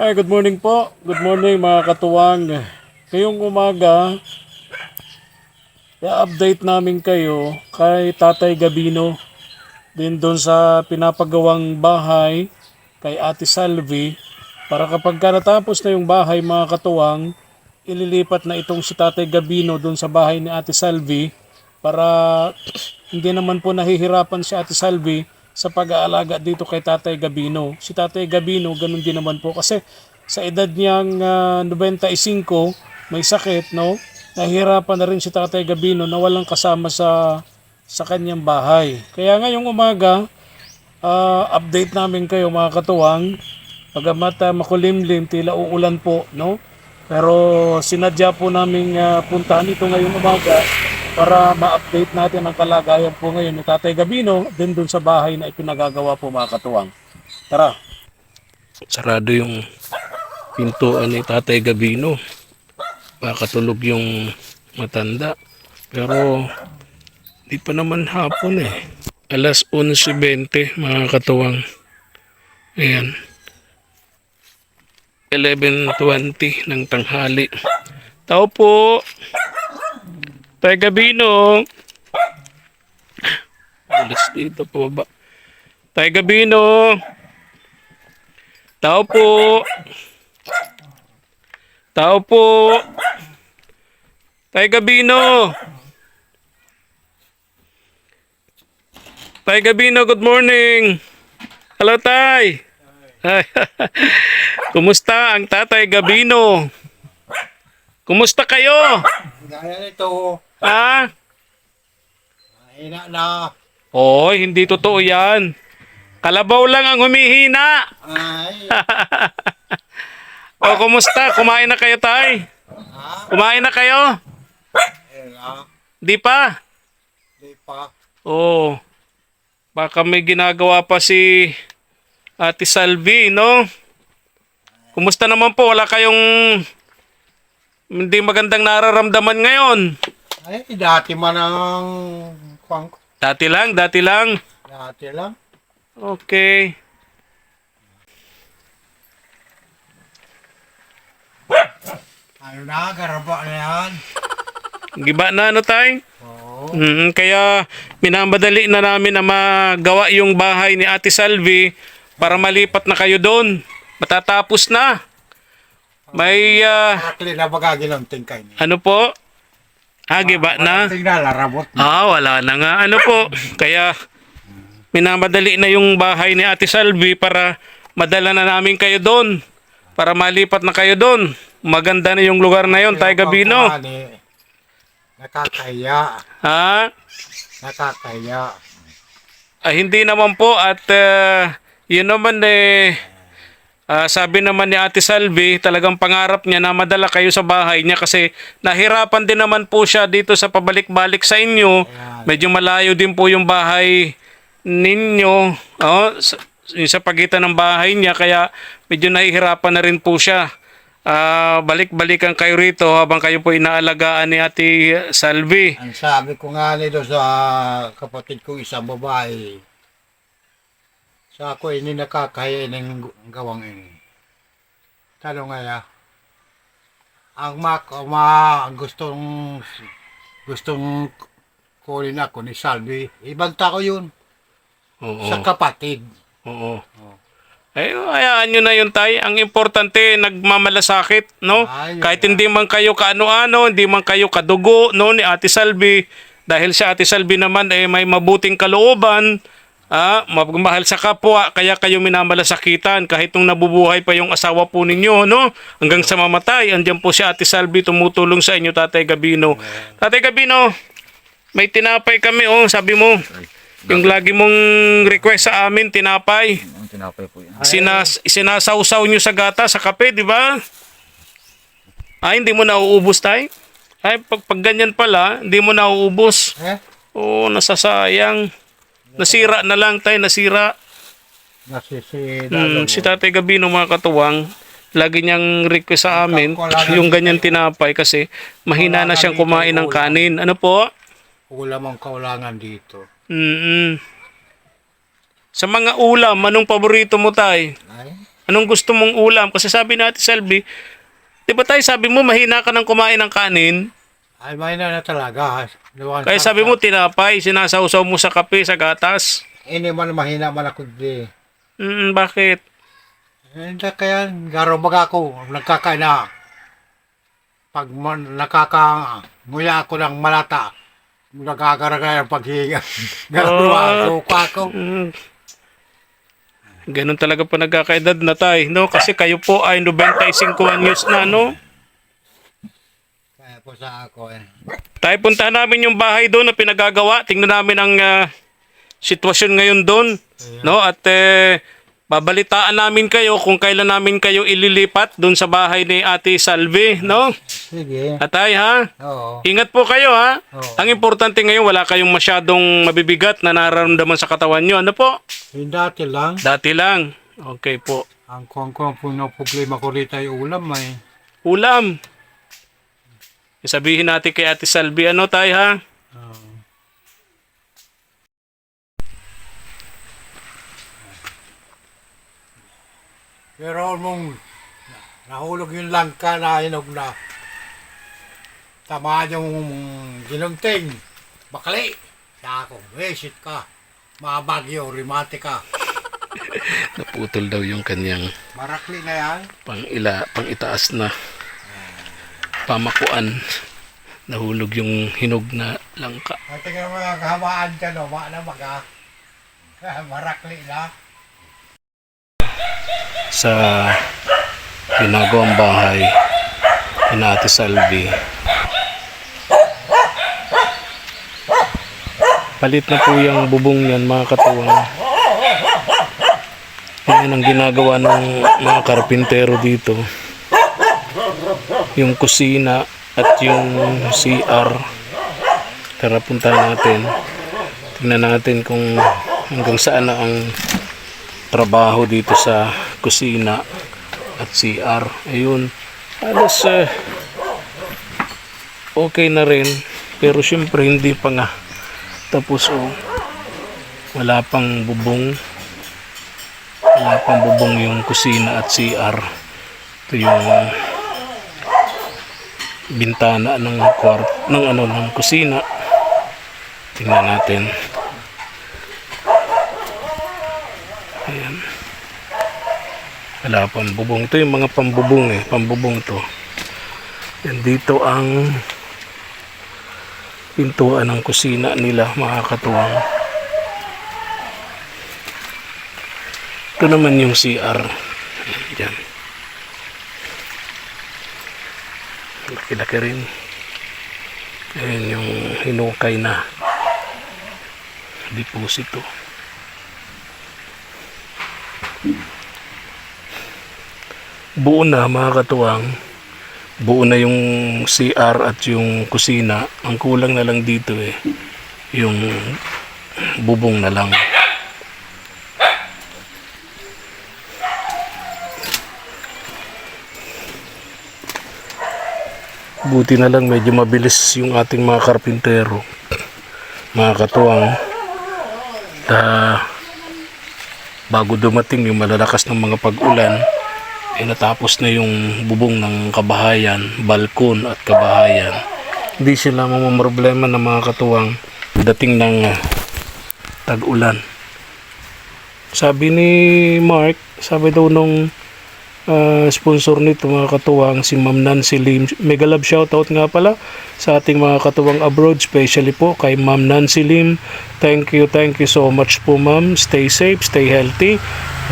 Hi, good morning po. Good morning mga katuwang. Ngayong umaga, i-update namin kayo kay Tatay Gabino. Din doon sa pinapagawang bahay kay Ate Salvi. Para kapag natapos na yung bahay mga katuwang, ililipat na itong si Tatay Gabino doon sa bahay ni Ate Salvi para hindi naman po nahihirapan si Ate Salvi sa pag-aalaga dito kay Tatay Gabino. Si Tatay Gabino, ganun din naman po kasi sa edad niyang 95, may sakit, no? Nahihirapan na rin si Tatay Gabino na walang kasama sa kanyang bahay. Kaya ngayong umaga, update namin kayo mga katuwang. Pagamat makulimlim, tila uulan po, no? Pero sinadya po namin puntahan ito ngayong umaga para ma-update natin ang kalagayan po ngayon ni Tatay Gabino din dun sa bahay na ipinagagawa po mga katuwang. Tara! Sarado yung pintuan ni Tatay Gabino. Makatulog yung matanda. Pero di pa naman hapon eh. Alas 11:20 mga katuwang. Ayan. 11:20 ng tanghali. Tao po! Tay Gabino! Alas dito po ba? Tay Gabino! Tao po! Tao po! Tay Gabino! Tay Gabino, good morning! Hello, Tay! Kumusta ang Tatay Gabino? Kumusta kayo? Gaya nito, Ha? mahina na. Oy, hindi totoo yan. Kalabaw lang ang humihina. Ay, O, kumusta? Kumain na kayo, Tay? ha? Kumain na kayo? Di pa? Di pa. Oo. Baka may ginagawa pa si Ate Salvi, no? Kumusta naman po? Wala kayong hindi magandang nararamdaman ngayon? Ay, dati man ang kwang ko. Dati lang, dati lang. Dati lang. Okay. Ano na, garaba na yan. Giba na, ano, Tay? Oo. Kaya minamadali na namin na magawa yung bahay ni Ate Salvi para malipat na kayo doon. Matatapos na. May Akli na bagagin ang tingkay niya. ano po? Giba na. Tingnan, larabot na. Wala na nga. Ano po? Kaya minamadali na yung bahay ni Ate Salvi para madala na namin kayo doon. Para malipat na kayo doon. Maganda na yung lugar na yon, Tay Gabino. Nakakaya. Ha? Nakakaya. Hindi naman po at yun naman sabi naman ni Ate Salvi, talagang pangarap niya na madala kayo sa bahay niya kasi nahirapan din naman po siya dito sa pabalik-balik sa inyo. Medyo malayo din po yung bahay ninyo sa pagitan ng bahay niya kaya medyo nahihirapan na rin po siya. Balik-balikan kayo rito habang kayo po inaalagaan ni Ate Salvi. Ang sabi ko nga nito sa kapatid kong isang babae, sa ako ini nakakaya ng gawang ini. Tanong nga ang gustong kunin ako ni Salvi, ibang tao yun. Oo. Sa kapatid. Oo. Hayaan nyo na yun, Tay. Ang importante, nagmamalasakit, no? Ay, Kahit hindi man kayo kaano-ano, hindi man kayo kadugo, no, ni Ate Salvi. Dahil si Ate Salvi naman may mabuting kalooban, magmahal sa kapwa, kaya kayo minamalasakitan. Kahit nung nabubuhay pa yung asawa po ninyo, no? Hanggang sa mamatay, andyan po si Ate Salvi tumutulong sa inyo, Tatay Gabino. Tatay Gabino, may tinapay kami, sabi mo. Yung lagi mong request sa amin, tinapay. Ang tinapay po yan. Sinasawsaw nyo sa gata, sa kape, di ba? Hindi mo nauubos, Tay? Pag ganyan pala, hindi mo nauubos. Nasasayang. Nasira na lang, Tay, nasira. Nasisira. Si Tatay Gabino, mga katuwang, lagi niyang request sa amin, yung ganyan tinapay kasi mahina na siyang kumain ng kanin. Ano po? Ulam ang kaulangan dito. Sa mga ulam, anong paborito mo, Tay? Ay, Anong gusto mong ulam? Kasi sabi natin, Selby, di ba tayo sabi mo mahina ka ng kumain ng kanin? Ay, may na talaga. Kaya sabi mo tinapay, sinasawsaw mo sa kape, sa gatas. Ini man mahina man ako di. Bakit? Hindi kaya, garo baga ako, nagkakain na. Pag nakaka-nguya ako ng malata, nagkakaragay ang paghinga. Garo suka ko. Ganun talaga po nagkakaedad na tayo, no? Kasi kayo po ay 95 anyos na, no? Kaya po sa ako Tayo puntahan namin yung bahay doon na pinagagawa. Tingnan namin ang sitwasyon ngayon doon, no? At babalitaan namin kayo kung kailan namin kayo ililipat doon sa bahay ni Ate Salvi, no? Sige. Atay, ha? Oo. Ingat po kayo, ha? Oo. Ang importante ngayon, wala kayong masyadong mabibigat na nararamdaman sa katawan nyo. Ano po? Yung dati lang, Dati lang. Okay po. ang kuwang problema ko rito ay ulam ay. Ulam. Sabihin natin kay Ate Salvi, ano tayo, ha? Pero mong nahulog yung langka na hinog na. Tamaan yung ginunting. Bakali. Sa ako, shit ka. Mabagyo, rimate ka. Naputol daw yung kanyang Marakli na yan. pang itaas na pamakuan. Nahulog yung hinog na langka. At tingnan mo yung kahamaan dyan, no? Na maga. Marakli na. Sa ginagawang bahay ni Ate Salvi. Palit na po yung bubong yan, mga katuwang. Yan ang ginagawa ng mga karpintero dito. Yung kusina at yung CR. Tara, punta natin. Tingnan natin kung hanggang saan na ang trabaho dito sa kusina at CR. Ayun. Halos okay na rin. Pero syempre hindi pa nga tapos wala pang bubong. Wala pang bubong yung kusina at CR. Ito yung bintana ng ng kusina. Tingnan natin. Ayan. Wala pang bubong. Ito yung mga pambubong Pambubong to. Yan dito ang pintuan ng kusina nila, mga katuwang. Ito naman yung CR. Diyan. Laki-laki rin. Ayan yung hinukay na deposito. Buo na, mga katuwang. Buo na yung CR at yung kusina. Ang kulang na lang dito yung bubong na lang. Buti na lang medyo mabilis yung ating mga karpintero, mga katuwang. Bago dumating yung malalakas ng mga pag-ulan, natapos na yung bubong ng kabahayan, balkon at kabahayan. Hindi sila mamamroblema ng mga katuwang dating ng tag-ulan. Sabi ni Mark, sabi daw nung sponsor nito, mga katuwang, si Ma'am Nancy Lim. Mega love shoutout nga pala sa ating mga katuwang abroad, especially po kay Ma'am Nancy Lim. Thank you so much po, ma'am. Stay safe, stay healthy.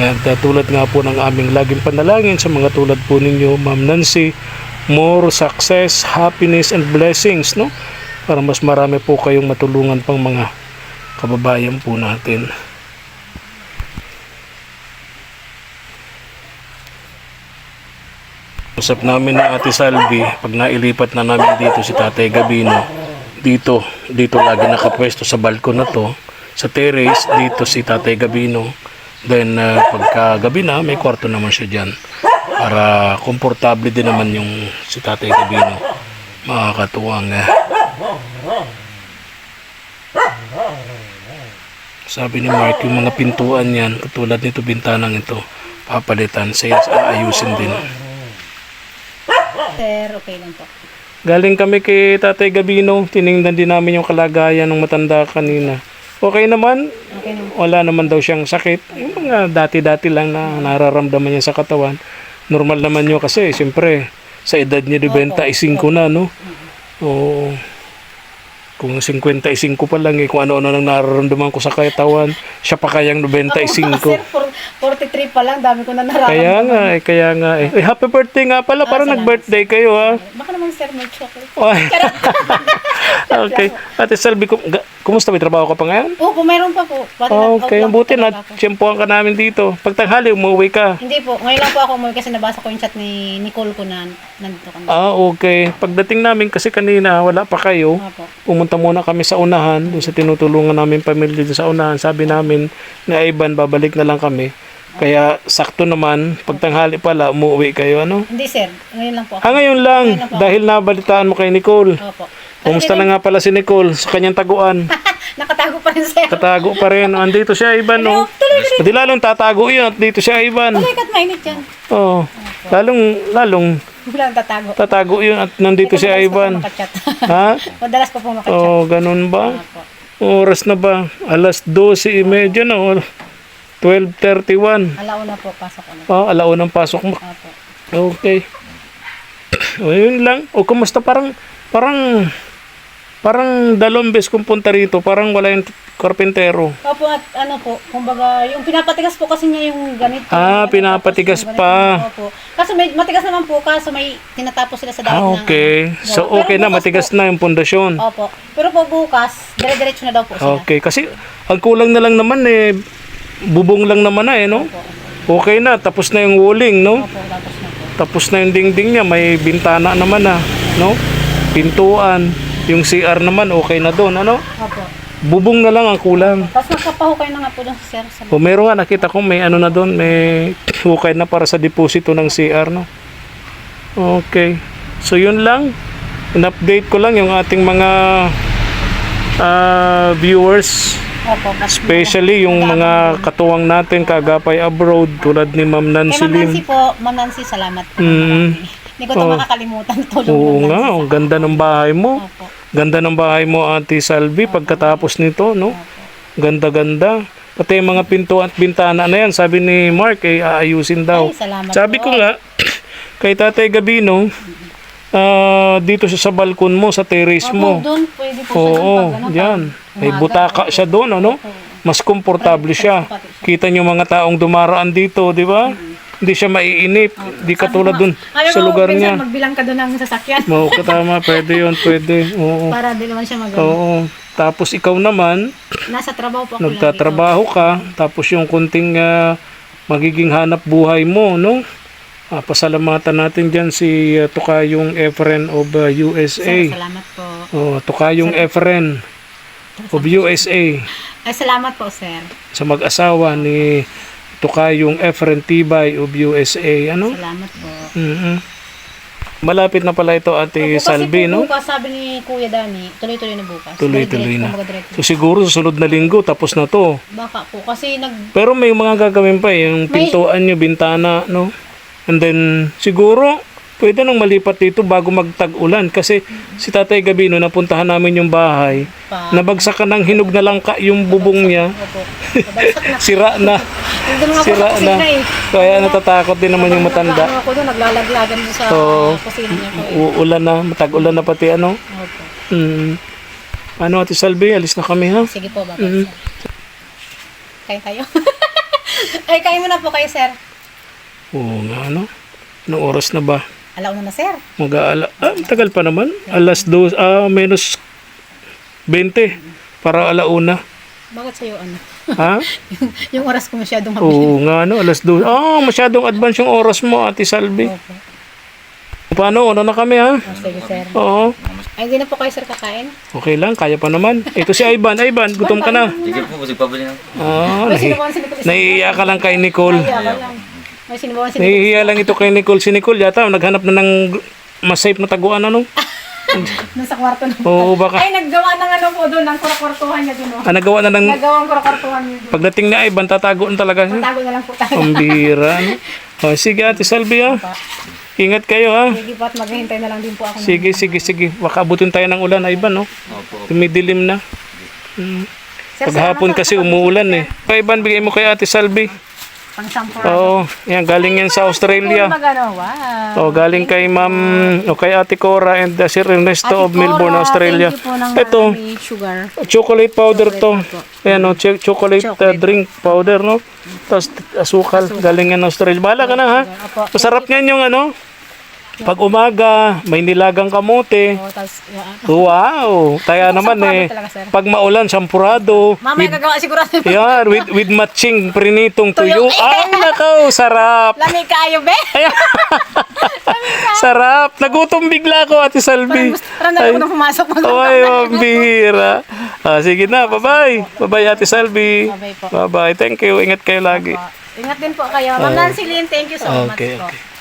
And tulad nga po ng aming laging panalangin sa mga tulad po ninyo, Ma'am Nancy, more success, happiness, and blessings, no? Para mas marami po kayong matulungan pang mga kababayan po natin. Usap namin na Ate Salvi, pag nailipat na namin dito si Tatay Gabino, dito lagi nakapwesto sa balkon na to, sa terrace, dito si Tatay Gabino. Then pagka gabi na, may kwarto naman siya dyan para komportable din naman yung si Tatay Gabino, mga katuwang. Sabi ni Mark, yung mga pintuan yan, katulad nito, bintanang ito, papalitan. Sales aayusin din. Sir, okay lang po. Galing kami kay Tatay Gabino. Tiningnan din namin yung kalagayan ng matanda kanina. Okay naman. Okay naman. Wala naman daw siyang sakit. Yung mga dati-dati lang na nararamdaman niya sa katawan. Normal naman yun kasi, siyempre, sa edad niya 95 na, no? Oo. Kung 55 pa lang kung ano-ano nang nararamdaman ko sa katawan, siya pa kayang 95. Sir, 43 pa lang, dami ko na nararamdaman. Kaya nga eh. Happy birthday nga pala, parang salamat. nag-birthday kayo ha. Baka naman sir, may chocolate. Ay. Okay. Ate Salvi, kumusta? May trabaho ka pa ngayon? Opo, mayroon pa po. Okay, buti na tiyempohan ka namin dito. Pag tanghali, umuwi ka. Hindi po, ngayon lang po ako umuwi kasi nabasa ko yung chat ni Nicole ko na nandito kami. Okay. Pagdating namin kasi kanina, wala pa kayo. Opo. Pumunta muna kami sa unahan, doon sa tinutulungan namin pamilya dito sa unahan. Sabi namin na Ivan, babalik na lang kami. Kaya sakto naman, pag tanghali pala, umuwi kayo, ano? Hindi sir, ngayon lang po ako. Ngayon lang, Ngayon lang po. dahil nabalitaan mo kay Nicole. Opo. Kumusta na nga pala si Nicole sa kanyang taguan? Nakatago pa rin sir. Tatago pa rin. Andito siya, Ivan, no? Tuloy. Hindi lalong tatago yun. At dito siya, Ivan. Tuloy kat mainit yan. Oo. Lalong Wala tatago. tatago yun at nandito si Ivan. Ha? Madalas pa po makachat. Oo, ganun ba? Opo. Oras na ba? Alas 12:30 na. 12:31. Alauna po, pasok ko na. Alaunang pasok mo. Opo. Okay. O, yun lang. O, kumusta? Parang dalawang beses kong punta rito. Parang wala yung karpentero. Opo, at ano po, kumbaga, yung pinapatigas po kasi niya yung ganito. Pinapatigas Tapos yung pa. ganito, opo. Kaso may matigas naman po, kaso may tinatapos sila sa dahil ng Okay. ano. So, Pero okay na. bukas Matigas po, na yung pundasyon. Opo. Pero po bukas, dire-diretso na daw po sila. Okay. Kasi, ang kulang na lang naman bubong lang naman na no? Opo. Okay na. Tapos na yung walling, no? Opo, tapos na po. Tapos na yung dingding niya, may bintana naman na, no? Pintuan, yung CR naman okay na doon, ano? Opo. Bubong na lang ang kulang. Tapos nagpapahukay na nga po doon sa sir. Sa Meron nga nakita ko may ano na doon, may hukay na para sa deposito ng CR, no? Okay. So yun lang. In-update ko lang yung ating mga viewers. Opo. Especially yung mga katuwang natin kagapay abroad tulad ni Ma'am Kay Nancy Ma'am Lim. Nancy po, Ma'am Nancy, salamat po. Hindi ko ito makakalimutan. Tulong Oo Ma'am nga, Nancy. ang ganda ng bahay mo. Opo. Ganda ng bahay mo, Ate Salvi, pagkatapos nito, no? Ganda-ganda. Pati yung mga pinto at bintana na yan, sabi ni Mark, aayusin daw. Ay, salamat Sabi po. ko nga, kay Tatay Gabino, dito siya sa balkon mo, sa terrace mo. Opo, doon pwede po siya Oo, pag ano, yan. pag May umaga. butaka siya doon, ano? Mas komportable siya. Kita niyo mga taong dumaraan dito, di ba? Hindi siya maiinip. Di katulad dun sa lugar niya. Magbilang ka doon ng sasakyan. Oo, tama. Pwede yun, pwede. Oo. Para di naman siya Oo. Tapos ikaw naman, Nasa trabaho po ako nagtatrabaho ka. Tapos yung kunting magiging hanap buhay mo, no? Pasalamatan natin dyan si Tukayong Efren of USA. Sir, salamat po. Tukayong Efren of USA. Ay, salamat po, sir. Sa mag-asawa ni Tukayong Efren Tibay of USA. Ano? Salamat po. Malapit na pala ito, Ate Salvi, Kasi po no? bukas, sabi ni Kuya Dani, tuloy-tuloy na bukas. Tuloy-tuloy na. Kumbaga, So siguro susunod na linggo, tapos na to. baka po, kasi Pero may mga gagawin pa, yung pintuan nyo, bintana, no? And then, siguro, pwede nang malipat dito bago magtag-ulan. Kasi si Tatay Gabino, napuntahan namin yung bahay, nabagsakan ng hinog na langka yung bubong niya. Opo. Nabagsak na. Sira na. Nandun nga po sa Sira kusina na. eh. Kaya natatakot din naman yung matanda. Ano ako doon, naglalaglagan doon sa Oo. kusina niya po eh. Uulan na, matag-ulan na pati ano. Opo. Ano, Ate Salvi, alis na kami ha? Sige po, baba sir. Kain tayo. Ay, kain mo na po kayo, sir. Oo nga, ano? Anong oras na ba? Alauna na, sir. Tagal pa naman. Menos 20 para alauna. Bakit sa'yo ano? Ha? yung oras ko masyadong mabilis. Oo nga, no? Alas 2. Masyadong advance yung oras mo, Ate Salvi. Opo. Paano? Ano na kami, ha? Sige, sir. Oo. Ay, hindi na po kayo, sir, kakain? Okay lang, kaya pa naman. Ito si Ivan. Ivan, gutom ka na. Sige po, kasi pabili na. May sinubukan si Nicole. Naiiyak ka lang kay Nicole. Ay, ako lang. May sinubukan si Nicole. Nahihiya lang ito kay Nicole. Si Nicole yata, naghanap na ng mas safe na taguan, ano? Nasa kwarto na po. Oo, baka. Ay, naggawa ng ano po doon, ng kwartuhan niya doon. Oh. Nagawa na ng... Nagawang kwartuhan niya doon. Pagdating na Ivan, tatago na talaga siya. Tago na lang po tayo. Pambira. No? O, sige, Ate Salvi, ha? Ingat kayo, ha? Sige po at maghihintay na lang din po ako. Sige. Baka abutin tayo ng ulan, Ivan, no? Tumidilim na. Sir, Paghapon kasi umuulan, eh. Ivan, bigay mo kay Ate Salvi. pang sampo. Oo, yan, galing yan sa Australia. Magano, wow. Oh, galing kay Ma'am, o kay Ate Cora and Sir Ernesto of Melbourne, Australia. Thank you po ng Ito, marami sugar. chocolate powder to. Ayan, no, chocolate drink powder, no? Tapos asukal, galing yan Australia. Bahala ka na, ha? Opo. Masarap niyan yung ano, pag umaga, may nilagang kamote. Oh, tas, Wow! Kaya naman eh, talaga, sir. pag maulan, sampurado. mamaya gagawa sigurado. Yan, with matching prinitong tuyo. Tuyo. Ay, nakaw, sarap! Lami kayo, be. Ayan. Sarap! Nagutom bigla ako, Ate Salvi. Parang na ako pumasok. Ay, mambihira. Sige na, bye-bye. Bye-bye, Ate Salvi. Bye-bye po. Bye-bye. Thank you. Ingat kayo lagi. Ingat din po kayo. Ma'am Nancy Lynn, thank you so much Okay, po. okay.